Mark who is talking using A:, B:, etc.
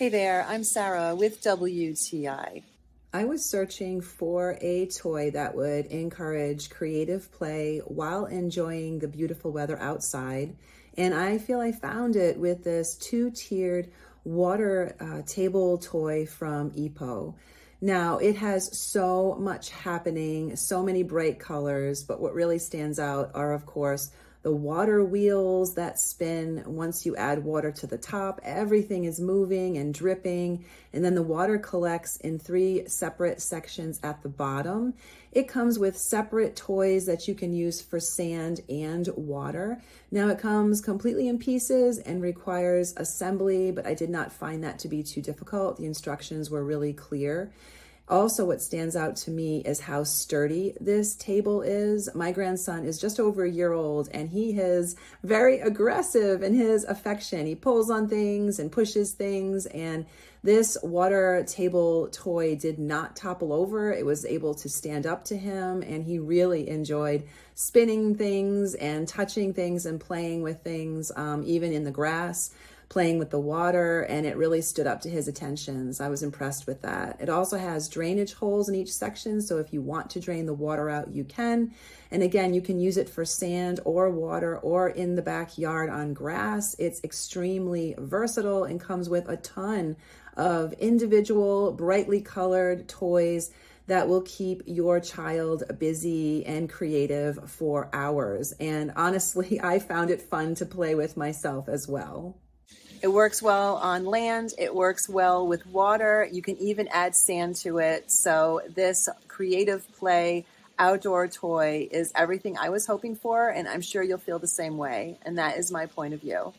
A: Hey there, I'm Sarah with WTI.
B: I was searching for a toy that would encourage creative play while enjoying the beautiful weather outside. And I feel I found it with this two-tiered water table toy from EPPO. Now, it has so much happening, so many bright colors, but what really stands out are, of course, the water wheels that spin once you add water to the top. Everything is moving and dripping, and then the water collects in three separate sections at the bottom. It comes with separate toys that you can use for sand and water. Now it comes completely in pieces and requires assembly, but I did not find that to be too difficult. The instructions were really clear. Also, what stands out to me is how sturdy this table is. My grandson is just over a year old and he is very aggressive in his affection. He pulls on things and pushes things, and this water table toy did not topple over. It was able to stand up to him, and he really enjoyed spinning things and touching things and playing with things, even in the grass, playing with the water, and it really stood up to his attentions. I was impressed with that. It also has drainage holes in each section, so if you want to drain the water out, you can. And again, you can use it for sand or water or in the backyard on grass. It's extremely versatile and comes with a ton of individual, brightly colored toys that will keep your child busy and creative for hours. And honestly, I found it fun to play with myself as well.
A: It works well on land, it works well with water, you can even add sand to it. So this creative play outdoor toy is everything I was hoping for, and I'm sure you'll feel the same way. And that is my point of view.